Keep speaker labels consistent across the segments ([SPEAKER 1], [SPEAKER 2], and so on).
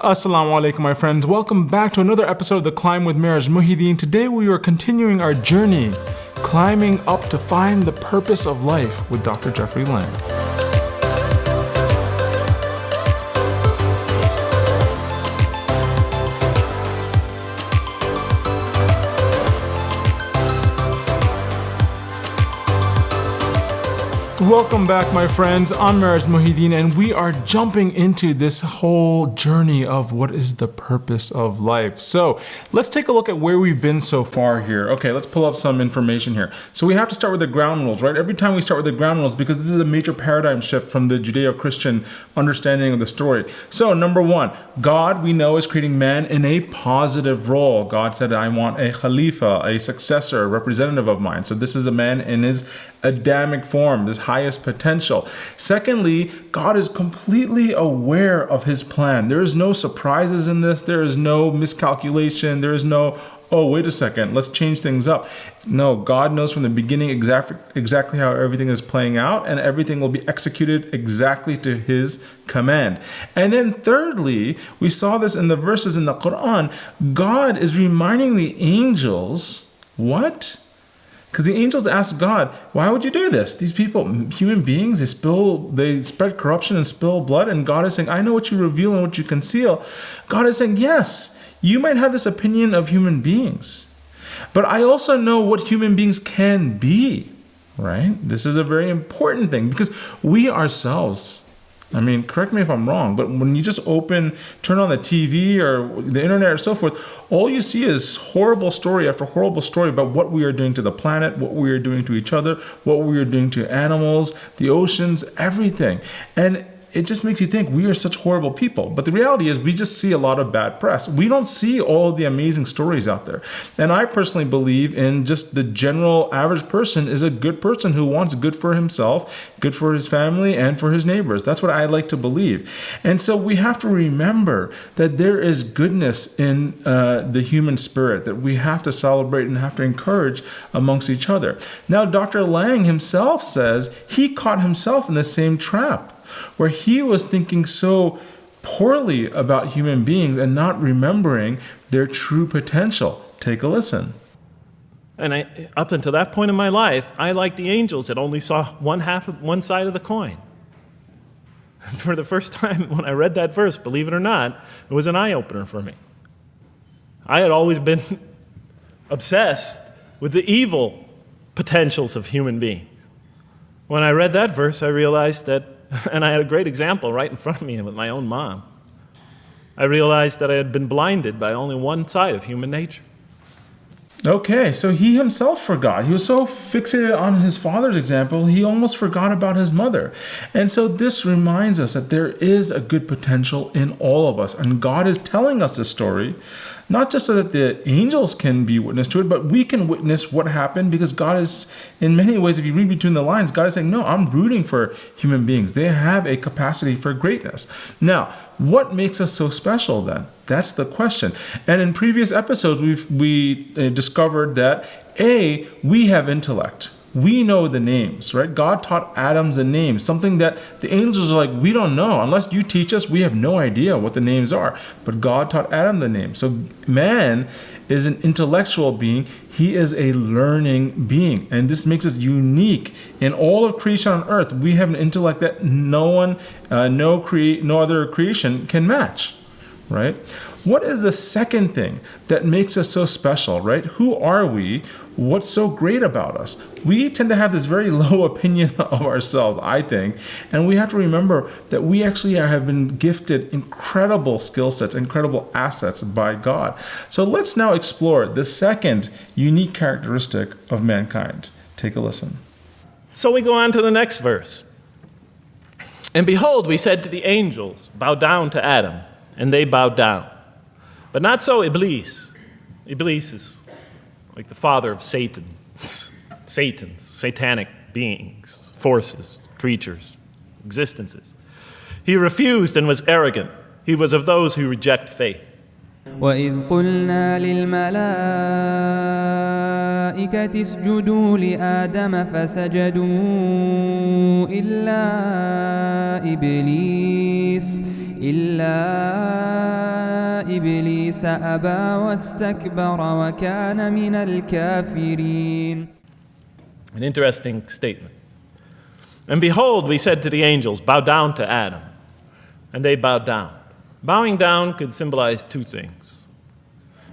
[SPEAKER 1] Assalamu alaikum, my friends. Welcome back to another episode of The Climb with Miraj Muhyiddin. Today we are continuing our journey, climbing up to find the purpose of life with Dr. Jeffery Lang. Welcome back, my friends. I'm Miraj Muhyiddin, and we are jumping into this whole journey of what is the purpose of life. So let's take a look at where we've been so far here. Okay, let's pull up some information here. So we have to start with the ground rules, right? Every time we start with the ground rules, because this is a major paradigm shift from the Judeo-Christian understanding of the story. So number one, God, we know, is creating man in a positive role. God said, I want a Khalifa, a successor, a representative of mine. So this is a man in his Adamic form, his highest potential. Secondly, God is completely aware of his plan. There is no surprises in this. There is no miscalculation. There is no, oh, wait a second, let's change things up. No, God knows from the beginning exactly how everything is playing out, and everything will be executed exactly to his command. And then thirdly, we saw this in the verses in the Qur'an, God is reminding the angels, what? Because the angels asked God, why would you do this? These people, human beings, they spread corruption and spill blood. And God is saying, I know what you reveal and what you conceal. God is saying, yes, you might have this opinion of human beings, but I also know what human beings can be, right? This is a very important thing because we ourselves, I mean, correct me if I'm wrong, but when you just turn on the TV or the internet or so forth, all you see is horrible story after horrible story about what we are doing to the planet, what we are doing to each other, what we are doing to animals, the oceans, everything. And it just makes you think we are such horrible people. But the reality is we just see a lot of bad press. We don't see all the amazing stories out there. And I personally believe in just the general average person is a good person who wants good for himself, good for his family, and for his neighbors. That's what I like to believe. And so we have to remember that there is goodness in the human spirit that we have to celebrate and have to encourage amongst each other. Now, Dr. Lang himself says he caught himself in the same trap, where he was thinking so poorly about human beings and not remembering their true potential. Take a listen.
[SPEAKER 2] And up until that point in my life, I, like the angels, that only saw one side of the coin. For the first time when I read that verse, believe it or not, it was an eye-opener for me. I had always been obsessed with the evil potentials of human beings. When I read that verse, I realized that, and I had a great example right in front of me with my own mom. I realized that I had been blinded by only one side of human nature.
[SPEAKER 1] Okay, so he himself forgot. He was so fixated on his father's example, he almost forgot about his mother. And so this reminds us that there is a good potential in all of us. And God is telling us this story, not just so that the angels can be witness to it, but we can witness what happened, because God is, in many ways, if you read between the lines, God is saying, no, I'm rooting for human beings. They have a capacity for greatness. Now, what makes us so special then? That's the question. And in previous episodes, we discovered that we have intellect. We know the names, right? God taught Adam the names, something that the angels are like, we don't know. Unless you teach us, we have no idea what the names are. But God taught Adam the names. So man is an intellectual being. He is a learning being. And this makes us unique. In all of creation on earth, we have an intellect that no other creation can match, right? What is the second thing that makes us so special, right? Who are we? What's so great about us? We tend to have this very low opinion of ourselves, I think, and we have to remember that we actually have been gifted incredible skill sets, incredible assets by God. So let's now explore the second unique characteristic of mankind. Take a listen.
[SPEAKER 2] So we go on to the next verse. And behold, we said to the angels, bow down to Adam, and they bowed down. But not so Iblis. Iblis is like the father of Satans, satanic beings, forces, creatures, existences. He refused and was arrogant. He was of those who reject faith.
[SPEAKER 3] وَإِذْ قُلْنَا لِلْمَلَائِكَةِ اسْجُدُوا لِآدَمَ فَسَجَدُوا إِلَّا إبليس أبى واستكبر وكان من الكافرين.
[SPEAKER 2] An interesting statement. And behold, we said to the angels, bow down to Adam. And they bowed down. Bowing down could symbolize two things.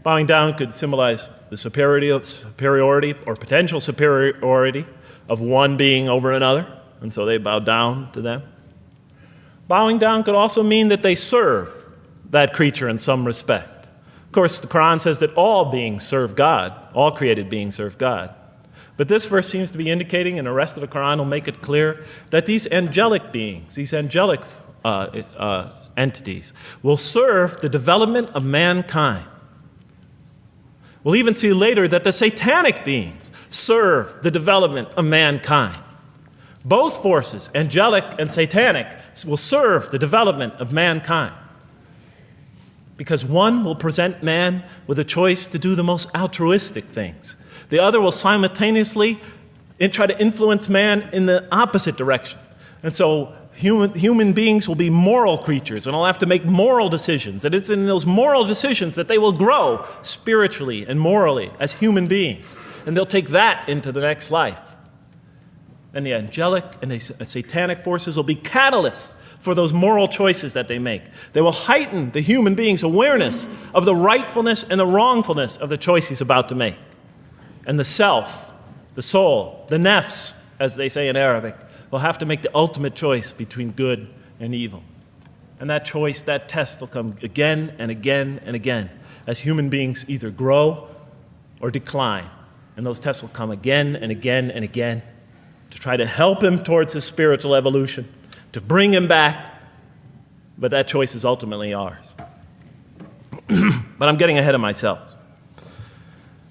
[SPEAKER 2] Bowing down could symbolize the superiority or potential superiority of one being over another, and so they bowed down to them. Bowing down could also mean that they serve that creature in some respect. Of course, the Qur'an says that all beings serve God, all created beings serve God. But this verse seems to be indicating, and the rest of the Qur'an will make it clear, that these angelic beings, these angelic entities, will serve the development of mankind. We'll even see later that the satanic beings serve the development of mankind. Both forces, angelic and satanic, will serve the development of mankind. Because one will present man with a choice to do the most altruistic things. The other will simultaneously try to influence man in the opposite direction. And so human beings will be moral creatures and will have to make moral decisions. And it's in those moral decisions that they will grow spiritually and morally as human beings. And they'll take that into the next life. And the angelic and the satanic forces will be catalysts for those moral choices that they make. They will heighten the human being's awareness of the rightfulness and the wrongfulness of the choice he's about to make. And the self, the soul, the nafs, as they say in Arabic, will have to make the ultimate choice between good and evil. And that choice, that test will come again and again and again as human beings either grow or decline. And those tests will come again and again and again to try to help him towards his spiritual evolution, to bring him back. But that choice is ultimately ours. But I'm getting ahead of myself.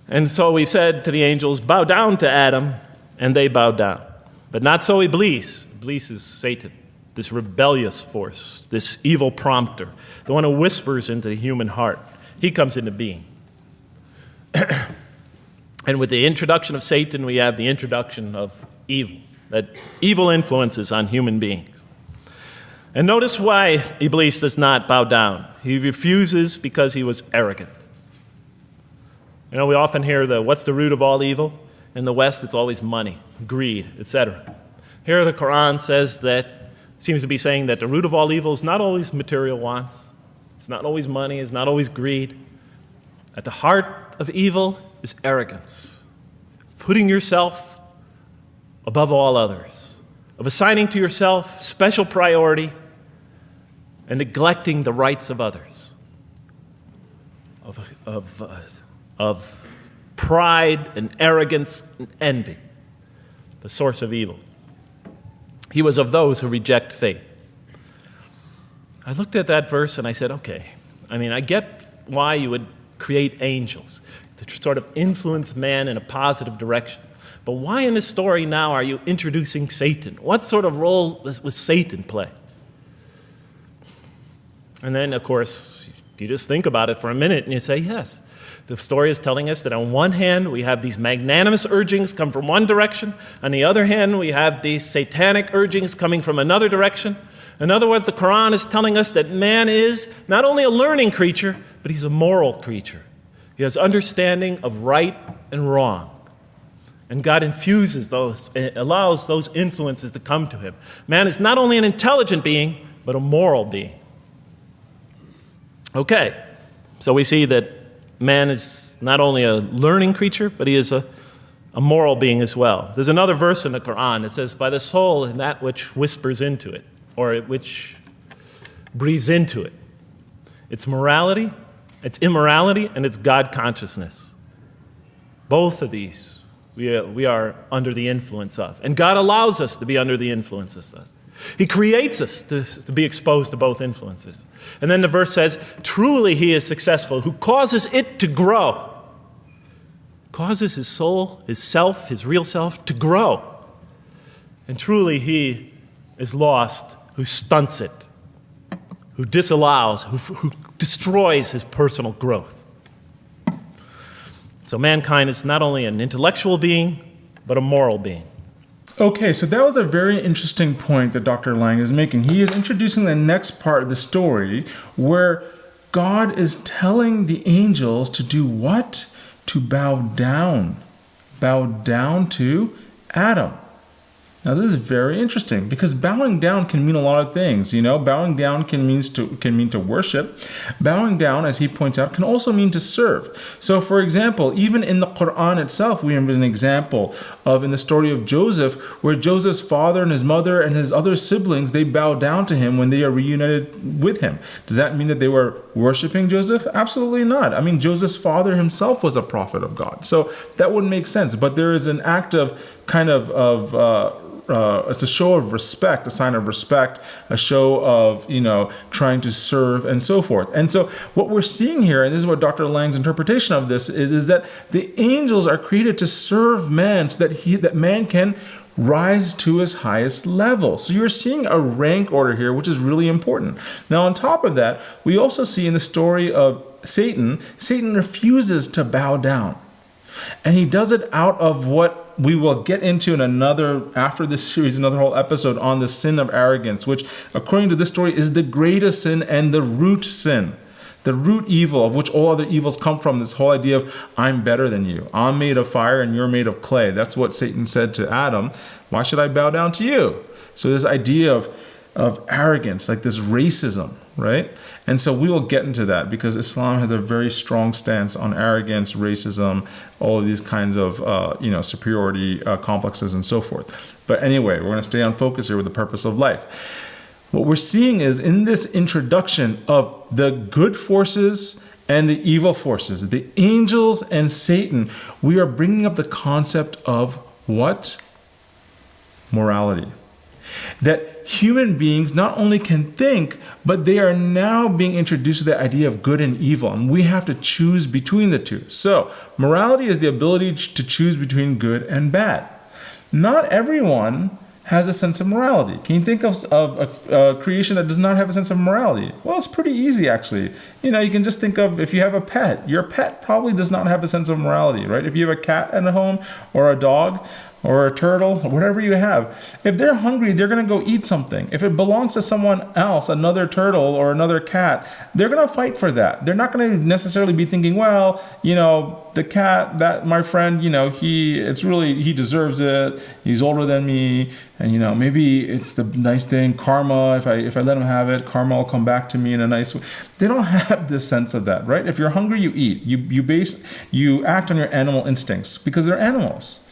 [SPEAKER 2] And so we said to the angels, bow down to Adam, and they bowed down. But not so Iblis. Iblis is Satan, this rebellious force, this evil prompter, the one who whispers into the human heart. He comes into being. And with the introduction of Satan, we have the introduction of evil, that evil influences on human beings. And notice why Iblis does not bow down. He refuses because he was arrogant. You know, we often hear what's the root of all evil? In the West, it's always money, greed, etc. Here the Qur'an says seems to be saying that the root of all evil is not always material wants. It's not always money, it's not always greed. At the heart of evil is arrogance, putting yourself above all others, of assigning to yourself special priority and neglecting the rights of others, of pride and arrogance and envy, the source of evil. He was of those who reject faith. I looked at that verse and I said, okay, I get why you would create angels to sort of influence man in a positive direction. But why in this story now are you introducing Satan? What sort of role was Satan play? And then, of course, you just think about it for a minute and you say, yes. The story is telling us that on one hand, we have these magnanimous urgings come from one direction. On the other hand, we have these satanic urgings coming from another direction. In other words, the Qur'an is telling us that man is not only a learning creature, but he's a moral creature. He has understanding of right and wrong. And God infuses those, allows those influences to come to him. Man is not only an intelligent being, but a moral being. Okay, so we see that man is not only a learning creature, but he is a moral being as well. There's another verse in the Qur'an that says, by the soul and that which whispers into it, or which breathes into it. It's morality, it's immorality, and it's God consciousness. Both of these we are under the influence of. And God allows us to be under the influences of. He creates us to be exposed to both influences. And then the verse says, truly he is successful, who causes it to grow. Causes his soul, his self, his real self to grow. And truly he is lost, who stunts it, who disallows, who destroys his personal growth. So mankind is not only an intellectual being, but a moral being.
[SPEAKER 1] Okay, so that was a very interesting point that Dr. Lang is making. He is introducing the next part of the story where God is telling the angels to do what? To bow down. Bow down to Adam. Now this is very interesting because bowing down can mean a lot of things. Bowing down can mean to worship. Bowing down, as he points out, can also mean to serve. So for example, even in the Qur'an itself, we have an example of in the story of Joseph, where Joseph's father and his mother and his other siblings, they bow down to him when they are reunited with him. Does that mean that they were worshiping Joseph? Absolutely not. I mean, Joseph's father himself was a prophet of God. So that wouldn't make sense. But there is an act of it's a show of respect, a sign of respect, a show of, trying to serve and so forth. And so what we're seeing here, and this is what Dr. Lang's interpretation of this is that the angels are created to serve man so that man can rise to his highest level. So you're seeing a rank order here, which is really important. Now, on top of that, we also see in the story of Satan refuses to bow down. And he does it out of what we will get into after this series, another whole episode on the sin of arrogance, which according to this story is the greatest sin and the root sin. The root evil of which all other evils come from, this whole idea of I'm better than you. I'm made of fire and you're made of clay. That's what Satan said to Adam. Why should I bow down to you? So this idea of arrogance, like this racism, right? And so we will get into that because Islam has a very strong stance on arrogance, racism, all of these kinds of, superiority complexes and so forth. But anyway, we're going to stay on focus here with the purpose of life. What we're seeing is in this introduction of the good forces and the evil forces, the angels and Satan, we are bringing up the concept of what? Morality. That human beings not only can think, but they are now being introduced to the idea of good and evil, and we have to choose between the two. So, morality is the ability to choose between good and bad. Not everyone has a sense of morality. Can you think of a creation that does not have a sense of morality? Well, it's pretty easy, actually. You can just think of if you have a pet. Your pet probably does not have a sense of morality, right? If you have a cat at home or a dog, or a turtle, or whatever you have. If they're hungry, they're going to go eat something. If it belongs to someone else, another turtle or another cat, they're going to fight for that. They're not going to necessarily be thinking, well, the cat, that my friend, he deserves it. He's older than me, and maybe it's the nice thing, karma. If I let him have it, karma will come back to me in a nice way. They don't have this sense of that, right? If you're hungry, you eat. You act on your animal instincts because they're animals.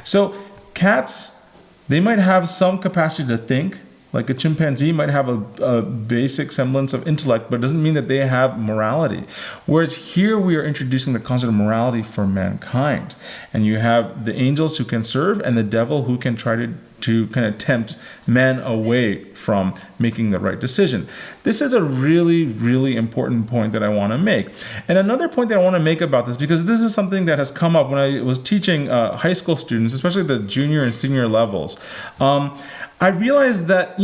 [SPEAKER 1] So cats, they might have some capacity to think, like a chimpanzee might have a basic semblance of intellect, but it doesn't mean that they have morality. Whereas here we are introducing the concept of morality for mankind. And you have the angels who can serve and the devil who can try to kind of tempt man away from making the right decision. This is a really, really important point that I want to make. And another point that I want to make about this, because this is something that has come up when I was teaching high school students, especially the junior and senior levels. I realized that,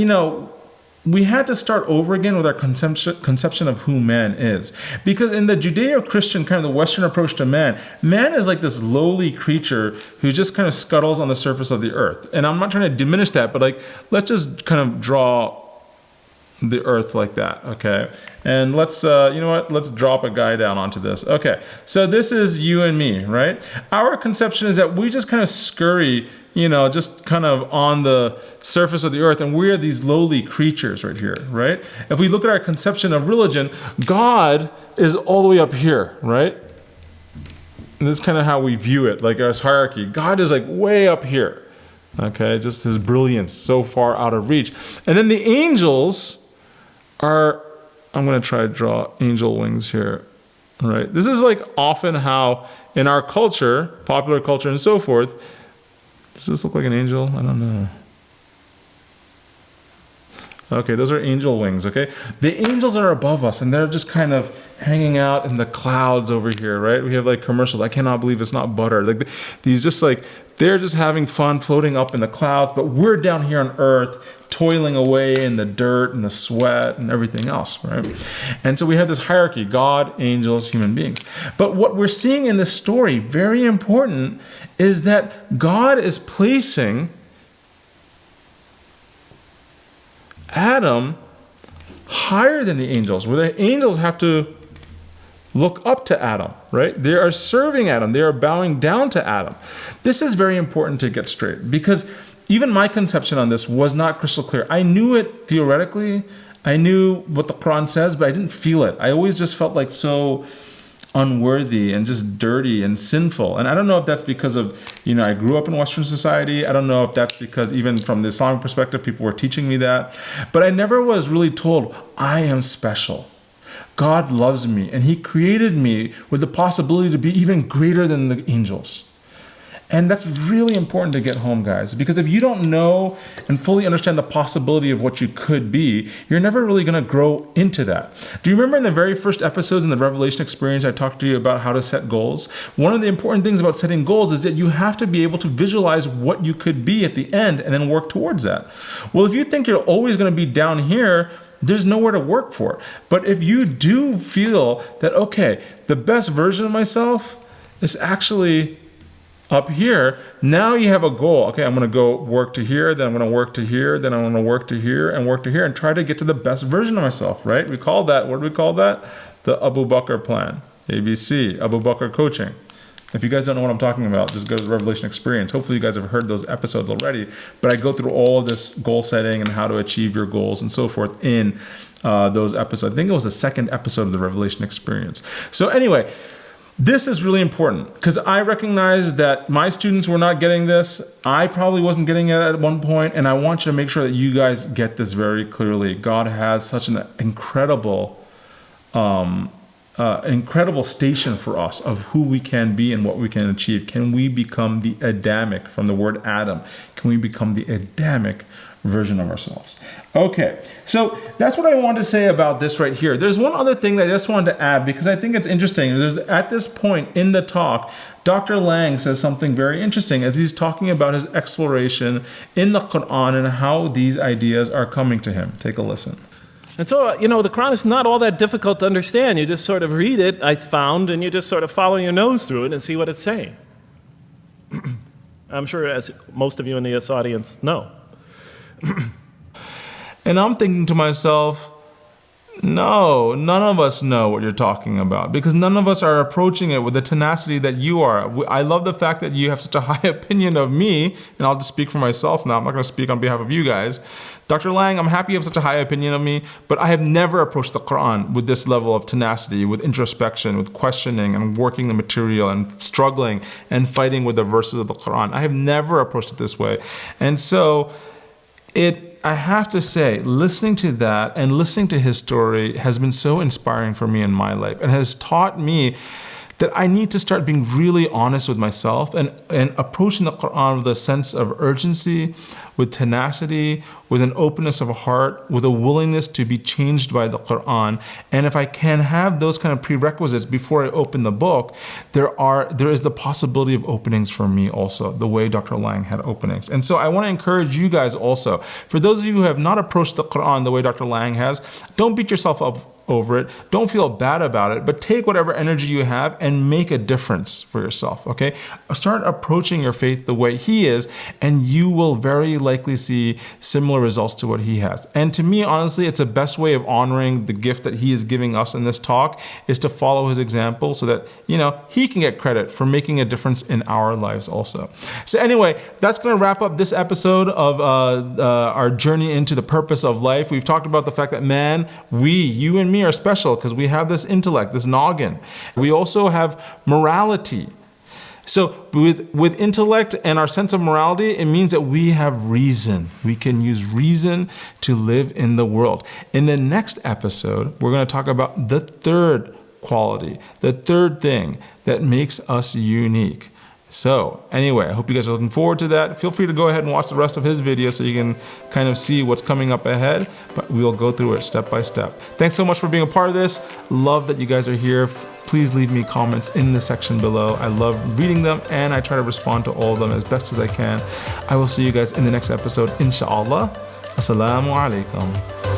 [SPEAKER 1] we had to start over again with our conception of who man is. Because in the Judeo-Christian, kind of the Western approach to man is like this lowly creature who just kind of scuttles on the surface of the earth. And I'm not trying to diminish that, but let's just kind of draw the earth like that, okay? And let's drop a guy down onto this. Okay, so this is you and me, right? Our conception is that we just kind of scurry, just kind of on the surface of the earth, and we're these lowly creatures right here, right? If we look at our conception of religion, God is all the way up here, right? And this is kind of how we view it, like our hierarchy. God is like way up here, okay? Just his brilliance so far out of reach. And then the angels are, I'm going to try to draw angel wings here, right? This is like often how in our culture, popular culture and so forth, does this look like an angel? I don't know. Okay, those are angel wings, okay? The angels are above us, and they're just kind of hanging out in the clouds over here, right? We have like commercials. I cannot believe it's not butter. Like these just like, they're just having fun floating up in the clouds, but we're down here on earth toiling away in the dirt and the sweat and everything else, right? And so we have this hierarchy, God, angels, human beings. But what we're seeing in this story, very important, is that God is placing Adam higher than the angels, where the angels have to look up to Adam, right? They are serving Adam. They are bowing down to Adam. This is very important to get straight, because even my conception on this was not crystal clear. I knew it theoretically. I knew what the Quran says, but I didn't feel it. I always just felt like so unworthy and just dirty and sinful. And I don't know if that's because of, I grew up in Western society. I don't know if that's because even from the Islamic perspective, people were teaching me that. But I never was really told, I am special. God loves me, and He created me with the possibility to be even greater than the angels. And that's really important to get home, guys, because if you don't know and fully understand the possibility of what you could be, you're never really going to grow into that. Do you remember in the very first episodes in the Revelation Experience, I talked to you about how to set goals? One of the important things about setting goals is that you have to be able to visualize what you could be at the end and then work towards that. Well, if you think you're always going to be down here, there's nowhere to work for. But if you do feel that, okay, the best version of myself is actually up here, now you have a goal. Okay, I'm going to go work to here, then I'm going to work to here, then I'm going to work to here and work to here and try to get to the best version of myself, right? We call that, what do we call that? The Abu Bakr plan, ABC, Abu Bakr coaching. If you guys don't know what I'm talking about, just go to the Revelation Experience. Hopefully you guys have heard those episodes already, but I go through all of this goal setting and how to achieve your goals and so forth in those episodes. I think it was the second episode of the Revelation Experience. So anyway, this is really important because I recognize that my students were not getting this. I probably wasn't getting it at one point, and I want you to make sure that you guys get this very clearly. God has such an incredible station for us of who we can be and what we can achieve. Can we become the Adamic, from the word Adam? Can we become the Adamic version of ourselves? Okay, so that's what I wanted to say about this right here. There's one other thing that I just wanted to add because I think it's interesting. At this point in the talk, Dr. Lang says something very interesting as he's talking about his exploration in the Qur'an and how these ideas are coming to him. Take a listen.
[SPEAKER 2] And so, the Quran is not all that difficult to understand. You just sort of read it, I found, and you just sort of follow your nose through it and see what it's saying. I'm sure, as most of you in this audience know.
[SPEAKER 1] And I'm thinking to myself, no, none of us know what you're talking about because none of us are approaching it with the tenacity that you are. I love the fact that you have such a high opinion of me, and I'll just speak for myself now. I'm not going to speak on behalf of you guys. Dr. Lang, I'm happy you have such a high opinion of me, but I have never approached the Quran with this level of tenacity, with introspection, with questioning and working the material and struggling and fighting with the verses of the Quran. I have never approached it this way. And so I have to say, listening to that and listening to his story has been so inspiring for me in my life and has taught me that I need to start being really honest with myself and approaching the Quran with a sense of urgency, with tenacity, with an openness of heart, with a willingness to be changed by the Quran. And if I can have those kind of prerequisites before I open the book, there is the possibility of openings for me also, the way Dr. Lang had openings. And so I want to encourage you guys also, for those of you who have not approached the Quran the way Dr. Lang has, don't beat yourself up over it. Don't feel bad about it, but take whatever energy you have and make a difference for yourself, okay? Start approaching your faith the way he is, and you will very likely see similar results to what he has. And to me, honestly, it's the best way of honoring the gift that he is giving us in this talk is to follow his example so that, he can get credit for making a difference in our lives also. So anyway, that's going to wrap up this episode of our journey into the purpose of life. We've talked about the fact that you and me are special because we have this intellect, this noggin. We also have morality. So with intellect and our sense of morality, it means that we have reason. We can use reason to live in the world. In the next episode, we're going to talk about the third quality, the third thing that makes us unique. So anyway, I hope you guys are looking forward to that. Feel free to go ahead and watch the rest of his video so you can kind of see what's coming up ahead, but we'll go through it step by step. Thanks so much for being a part of this. Love that you guys are here. Please leave me comments in the section below. I love reading them and I try to respond to all of them as best as I can. I will see you guys in the next episode, inshallah. Assalamu alaikum.